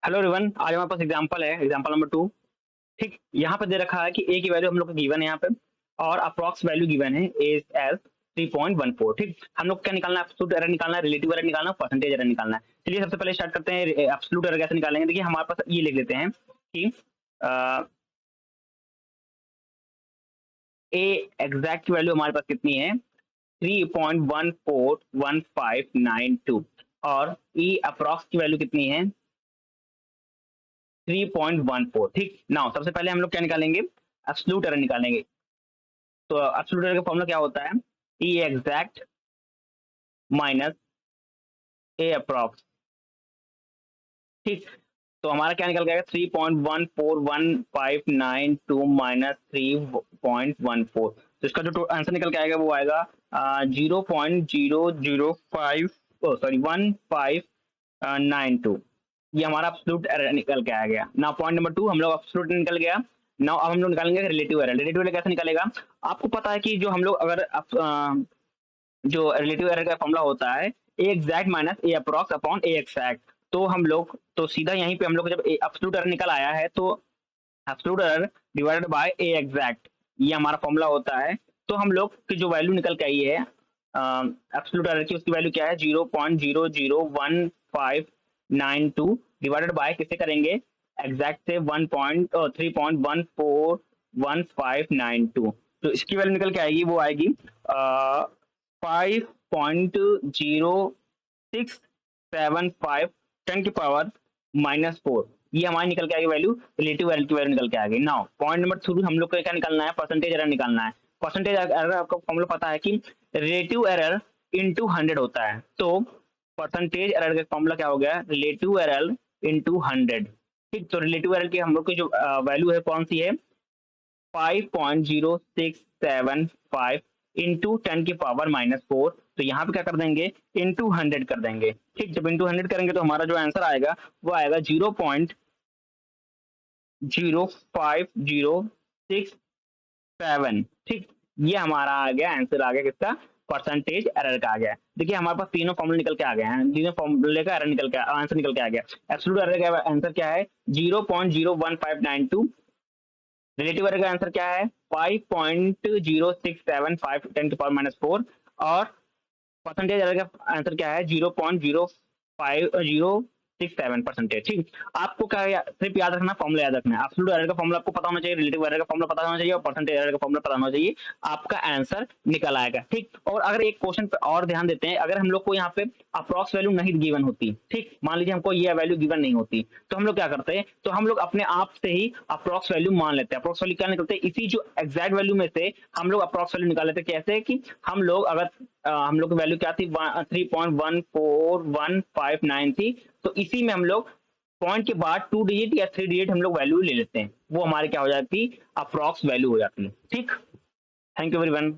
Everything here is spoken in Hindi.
हेलो एवरीवन, आज हमारे पास एग्जांपल है, एग्जांपल नंबर 2। ठीक, यहाँ पे दे रखा है कि ए की वैल्यू हम लोग को गिवन है यहाँ पे और अप्रॉक्स वैल्यू गिवन है ए एज 3.14। ठीक, हम लोग क्या निकालना है? एब्सोल्यूट एरर निकालना है, रिलेटिव एरर निकालना है, परसेंटेज एरर निकालना है। चलिए सबसे पहले स्टार्ट करते हैं। एब्सोल्यूट एरर कैसे निकालेंगे? देखिए हमारे पास ये लिख लेते हैं कि ए एग्जैक्ट वैल्यू हमारे पास कितनी है? 3.141592 और ई अप्रॉक्स की वैल्यू कितनी है? 3.14। ठीक, नाउ सबसे पहले हम लोग क्या निकालेंगे? एब्सोल्यूट एरर निकालेंगे। तो एब्सोल्यूट एरर का फॉर्मूला क्या होता है? ई एग्जैक्ट माइनस ए अप्रॉक्स। ठीक, तो हमारा क्या निकल गया? 3.141592 माइनस 3.14। तो इसका जो आंसर निकल के आएगा वो आएगा 0.005 सॉरी 1592। ये हमारा एब्सोल्यूट एरर निकल के आ गया। नाउ पॉइंट नंबर 2 हम लोग एब्सोल्यूट निकल गया। नाउ अब हम लोग निकालेंगे रिलेटिव एरर। रिलेटिव एरर कैसे निकलेगा? आपको पता है कि जो हम लोग अगर जो रिलेटिव एरर का फॉर्मूला होता है ए एग्जैक्ट माइनस ए अप्रॉक्स अपॉन ए एक्सैक्ट। तो हम लोग तो सीधा यहीं पे हम लोग जब एब्सोल्यूट एरर निकल आया है तो absolute error divided by A exact, ये हमारा फॉर्मूला होता है। तो हम लोग की जो वैल्यू निकल के आई है एब्सोल्यूट एरर की, उसकी वैल्यू क्या है? 0.001592 डिवाइडेड बाय किससे करेंगे? एग्जैक्ट से 3.141592। तो इसकी वैल्यू निकल के आएगी, वो आएगी 5.0675 10 की पावर -4। ये हमारी निकल के आएगी वैल्यू, रिलेटिव एरर की वैल्यू निकल के आ गई। नाउ पॉइंट नंबर 3 हम लोग को क्या निकालना है? परसेंटेज एरर निकालना है। परसेंटेज एरर आपको फॉर्मूला पता है कि रिलेटिव एरर इनटू 100 होता है। तो परसेंटेज एरर का फॉर्मूला क्या हो गया? Relative error into 100। ठीक, तो रिलेटिव एरर की हम लोग की जो वैल्यू है कौन सी है? 5.0675 इंटू 10 की पावर -4। तो यहाँ पे क्या कर देंगे? इंटू 100 कर देंगे। ठीक, जब इंटू 100 करेंगे तो हमारा जो आंसर आएगा वो आएगा 0.05067। ठीक, ये हमारा आ गया आंसर, आ गया किसका? परसेंटेज एरर का आ गया। देखिए हमारे पास तीनों फॉर्मूले निकल के आ गए हैं, तीनों फॉर्मूले का एरर निकल के आंसर निकल के आ गया। एब्सोल्यूट एरर का आंसर क्या है? 0.01592। रिलेटिव एरर का आंसर क्या है? 5.0675 10 की पावर -4 और परसेंटेज एरर का आंसर क्या है? 0.05067%। ठीक, आपको क्या सिर्फ याद रखना, फॉर्मूला याद रखना है। एब्सोल्यूट एरर का फॉर्मूला आपको पता होना चाहिए, रिलेटिव एरर का फॉर्मूला पता होना चाहिए और परसेंटेज एरर का फॉर्मूला पता होना चाहिए। आपका आंसर निकल आएगा। ठीक, और अगर एक क्वेश्चन पे और ध्यान देते हैं, अगर हम लोग को यहाँ पे अप्रॉक्स वैल्यू नहीं गिवन होती, ठीक, मान लीजिए हमको ये वैल्यू गिवन नहीं होती, तो हम लोग क्या करते हैं? तो हम लोग अपने आप से ही अप्रॉक्स वैल्यू मान लेते हैं। अप्रॉक्स वैल्यू क्या निकलते हैं? इसी जो एग्जैक्ट वैल्यू में से हम लोग अप्रॉक्स वैल्यू निकाल लेते हैं। कैसे कि हम लोग अगर हम लोग की वैल्यू क्या थी? 3.14159 थी, तो इसी में हम लोग पॉइंट के बाद 2 डिजिट या 3 डिजिट हम लोग वैल्यू ले लेते हैं, वो हमारी क्या हो जाती? अप्रॉक्स वैल्यू हो जाती है। ठीक, थैंक यू एवरीवन।